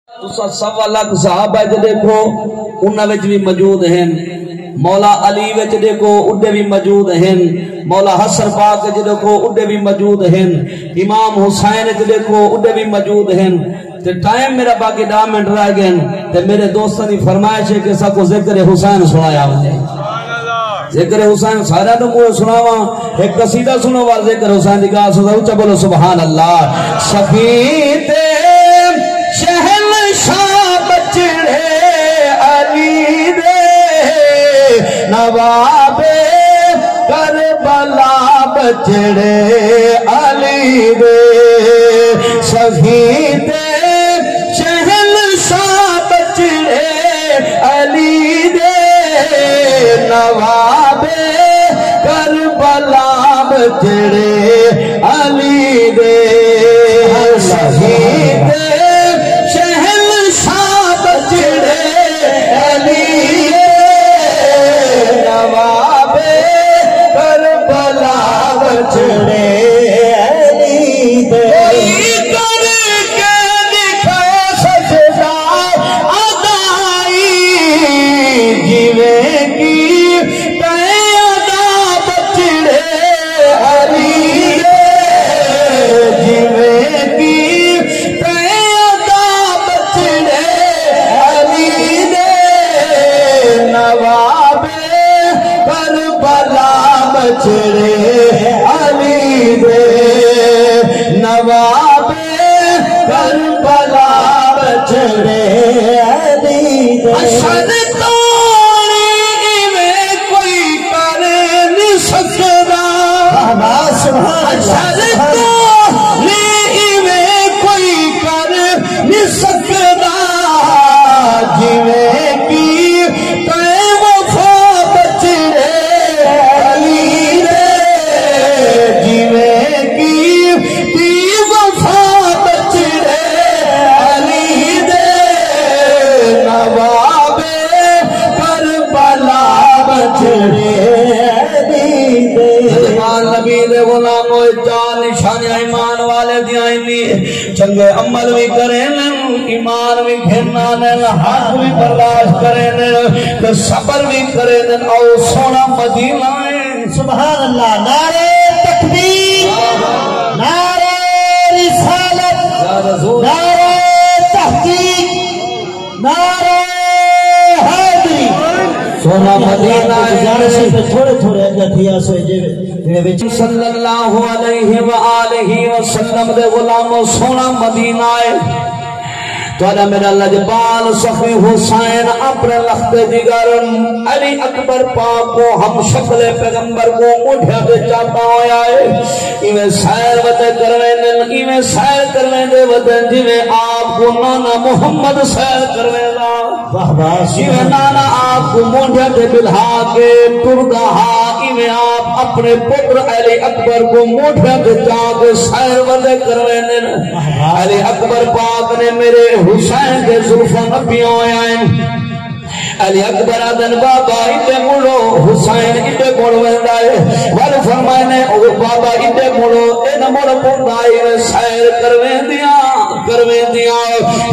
تسا سوا لاکھ صحابہ وچ دیکھو انہاں وچ بھی موجود ہیں، مولا علی وچ دیکھو اڈے بھی موجود ہیں، مولا حسن پاک وچ دیکھو اڈے بھی موجود ہیں، امام حسین وچ دیکھو اڈے بھی موجود ہیں۔ تے ٹائم میرا باقی 10 منٹ رہ گئے تے میرے دوستاں دی فرمائش ہے کہ سب کو ذکر حسین سنایا وے۔ ذکر حسین سارا تو کو سناواں، ایک قصیدہ سنو وا ذکر حسین دی گل سنو، اونچا بولو سبحان اللہ۔ شفیع شہنشاہ بچڑے علی دے، نواب کربلا بچڑے علی دے، شہید شہنشاہ بچڑے علی دے، نواب کربلا بچڑے علی دے، شہید چنگے عمل بھی کریں، ایمان بھی گھرنا نیں، حق بھی برداشت کریں، تو صبر بھی کریں، اور سونا مدینہ ہے۔ سبحان اللہ۔ نعرہ تکبیر، نعرہ رسالت، نعرہ تحقیق، نعرہ حیدری، سونا مدینہ ہے۔ تھوڑے تھوڑے اگتھیا سوئے صلی اللہ علیہ وآلہ وسلم دے غلامو، سونا مدینہ ہے۔ توڑا میرا لجبال صفی حسین اپنے لخت دیگر علی اکبر پاک کو ہم شکل پیغمبر کو مٹھیا دے چاہتا ہویا ہے۔ ایویں سیر وطے کرویں، ایویں سیر کرویں دے وطن جویں آپ کو نانا محمد سیر کرویں دا، ایویں نانا آپ کو مٹھیا دے بلہا کے ٹرگا ہا، ایویں آپ اپنے پتر علی اکبر کو مٹھیا دے چاہ کے سیر وطے کرویں۔ علی اکبر پاک نے میرے حسین کے زلفہ نبیوں آئیں، علی اکبر آدن بابا اندے مڑو، حسین اندے مڑو ویندائے، ور فرمائنے اور بابا اندے مڑو، این مڑ پوندائی سیر کرویں دیا،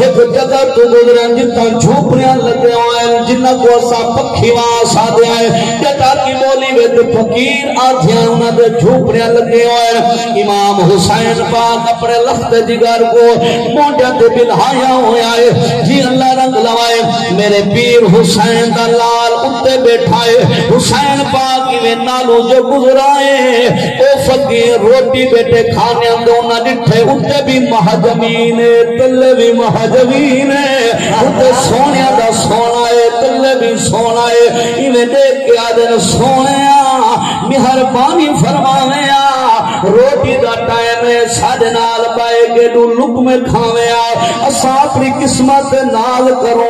ایک جگہ تو گزرن جتا جھوپڑیاں لگے ہوئے، جنہ کو سا پکھی وہاں سادے آئے، جتا کی بولی ویت فقیر آدھیاں انہاں دے جھوپڑیاں لگے ہوئے۔ امام حسین پاک اپنے لخت جگر کو مونڈیا دے بلہایا ہوئے آئے، جی اللہ رنگ لوائے، میرے پیر حسین دا لال اتے بیٹھائے، حسین پاک میں نالو جو گزرائے، او فقیر روٹی بیٹے کھانے اندو نہ ڈٹھے، اتے بھی مہجمین تلے بھی مہجمین، اتے سونیا دا سونا ہے تلے بھی سونا ہے، انہیں دیکھ کے آدھے سونیا مہربانی فرماویا، روٹی دا ٹائم ہے ساڑھے نال پائے گے دو لک میں کھاویا، اسا اپنی قسمت نال کرو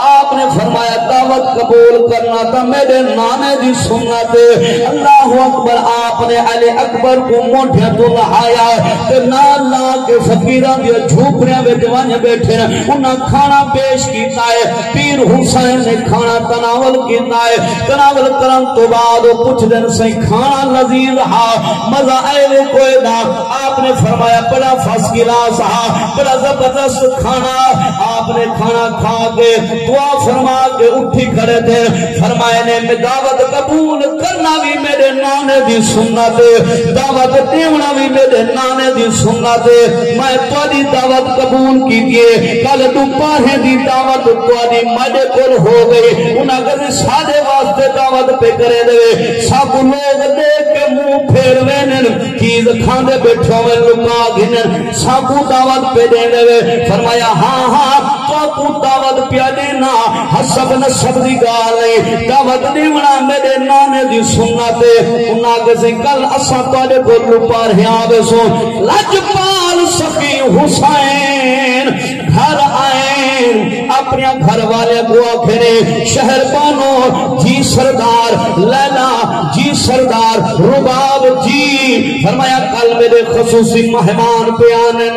آپ نے فرمایا دعوت قبول کرنا تھا میرے نانے دی سنت، اللہ اکبر۔ آپ نے علی اکبر کو موٹھے تو لہایا تے نال لا کے فقیران دی جھوپڑیاں وچ ونج بیٹھے انہاں کھانا پیش کیتا ہے، پیر حسین نے کھانا تناول کیتا ہے، تناول کرن تو بعد کچھ دن سے کھانا لذیذ رہا، مزہ آئے وہ کوئی نہ. آپ نے فرمایا بڑا فرسٹ کلاس بڑا زبردست کھانا. آپ نے کھانا کھا کے دعا فرما کے اٹھی کھڑے تھے. فرمایا نے دعوت قبول کرنا بھی میرے نانے دی سنت ہے, دعوت دیونا بھی میرے نانے دی سنت ہے. میں تواڈی دعوت قبول کیجیے. کل دوپہر دی دعوت تواڈی ماڈے کول ہو گئی. انہاں کہے ساڈے واسطے دعوت پہ کرے دے. سب لوگ دیکھ کے منہ پھیر وینن چیز کھاندے بیٹھے ہوئے لکا گھنن سب دعوت پہ دے دے. فرمایا ہاں ہاں تو دعوت پیا دینا حسب نسب دی گال نہیں, دعوت دیونا میرے نانے دی سنت ہے. انہاں کہے کل اساں تواڈے کول لپا رہے آوے سو. لجپال سخی حسین گھر آئے, اپنے گھر والے کو آخرے شہر بانو جی سردار لیلا جی سردار رباب جی. فرمایا کل میرے خصوصی مہمان پہ آنے.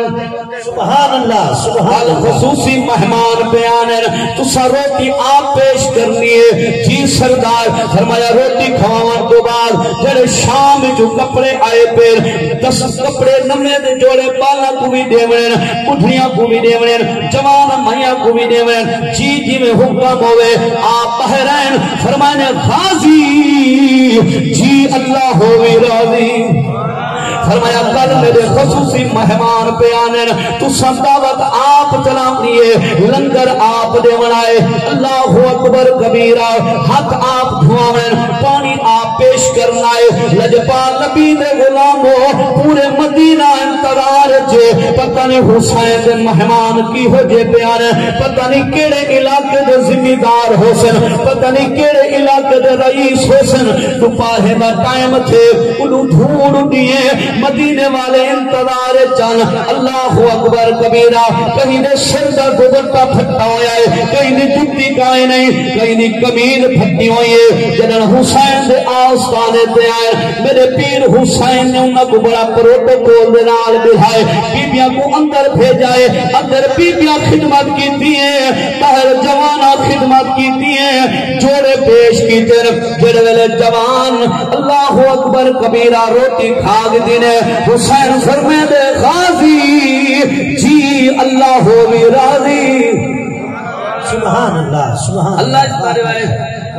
سبحان اللہ سبحان اللہ. خصوصی مہمان پہ آنے تسا روٹی آپ پیش کرنی ہے جی سردار. فرمایا روٹی کھواؤں تو بعد جڑے شام جو کپڑے آئے پیر 10 کپڑے نمے دے جوڑے بالا کو بھی دیوڑیں پٹھنیاں کو بھی دیوڑیں جوان مائیاں کو بھی دیوڑیں جی جی میں حکم ہوئے آپ بہرین. فرمانے غازی جی اللہ ہوئی راضی. فرمایا کل میرے خصوصی مہمان پہ آنے تو سب دعوت آپ چلاؤں دیئے لنگر آپ دے منائے. اللہ اکبر کبیرہ حق آپ دھوائیں پانی آپ پیش کرنائے. لجپال نبی دے غلاموں پورے مدینہ انتظار جے پتہ نہیں حسین دے مہمان کی ہو جے پیانے, پتہ نہیں کیڑے علاقے دے ذمہ دار ہو سن, پتہ نہیں کیڑے علاقے دے رئیس ہو سن. تو پاہے دا ٹائم تھے انہوں دھوڑ دیئے مدینے والے انتظار چل. اللہ اکبر کبیرہ کہیں نے سر کا دوبٹہ پھٹا ہویا ہے, کہیں نے جتی کائے نہیں, کہیں نے قمیض پھٹی ہوئی ہے. جنہاں حسین دے آستانے تے آئے میرے پیر حسین نے انہاں کو بڑا پروٹوکول دے نال بٹھائے, بیبیاں کو اندر بھیجائے. اندر بیبیاں خدمت کیتی ہیں, باہر جواناں خدمت کیتی ہیں, جوڑے پیش کیتے جڑے ویلے جوان اللہ اکبر کبیرہ روٹی کھا گئی نے حسین فرمے دے غازی جی اللہ ہو بھی راضی. سبحان اللہ سبحان اللہ اس بارے والے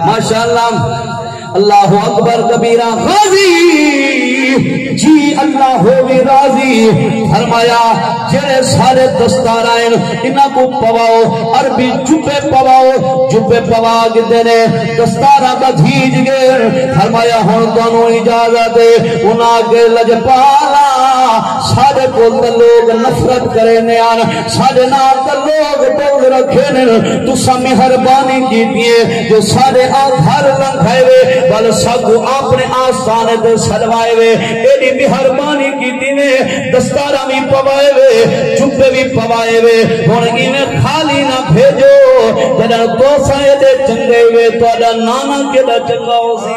ماشاءاللہ اللہ اکبر کبیرہ غازی جی اللہ ہو بھی راضی. فرمایا جڑے سارے دستار آئیں انہاں کو پواؤ عربی جبے پواؤ, جبے پوا گدے نے دستارہ کا دھیج گئے. فرمایا ہون دونوں اجازت دے. انہاں کے لجپالا سارے کو لوگ نفرت کرے نیان سارے نال لوگ بغض رکھے نے. تسا مہربانی کیتیے جو سارے آدھار لنگھائے وے بل سب اپنے آستانے دے سلوائے وے. ایڈی مہربانی کیتی نے دستارہ بھی پوائے وے چپے بھی پوائے وے. ہن ایویں خالی نہ بھیجو جڑا دوسرے دے چنگے وے تہاڈا نانا کیڑا چنگا ہو سی.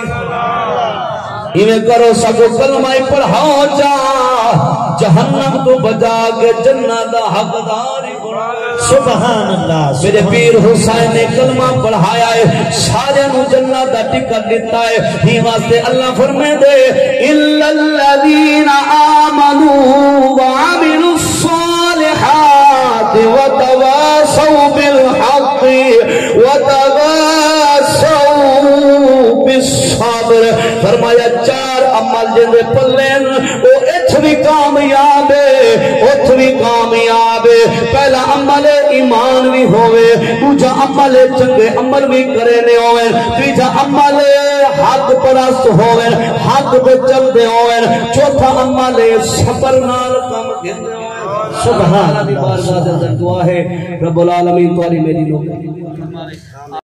ایویں کرو سب کلمہ پڑھاؤ جا جہنم تو بجا کے جنت دا حقدار بناؤ. سبحان اللہ. میرے پیر حسین نے کلمہ پڑھایا ہے سارے نو جنت دا ٹکٹ دیتا ہے. ہی واسطے اللہ فرمائے دے الا الذین آمنوا وعملوا الصالحات وتواصوا بالحق وتواصوا بالصبر. فرمایا 4 عمل جن دے پلین او اتھ بھی کامیاب ہے اتھ بھی کامیاب ہے. پہلا عمل ایمان بھی ہوئے, دوجا عمل چنگے عمل بھی کرے نے ہوئے, تیجا عمل حق پرست ہوئے حق پہ چل دے ہوئے, چوتھا عمل صبر نال کم گھندے ہوئے. سبحان اللہ. دعا ہے رب العالمین تمہاری میری لوگ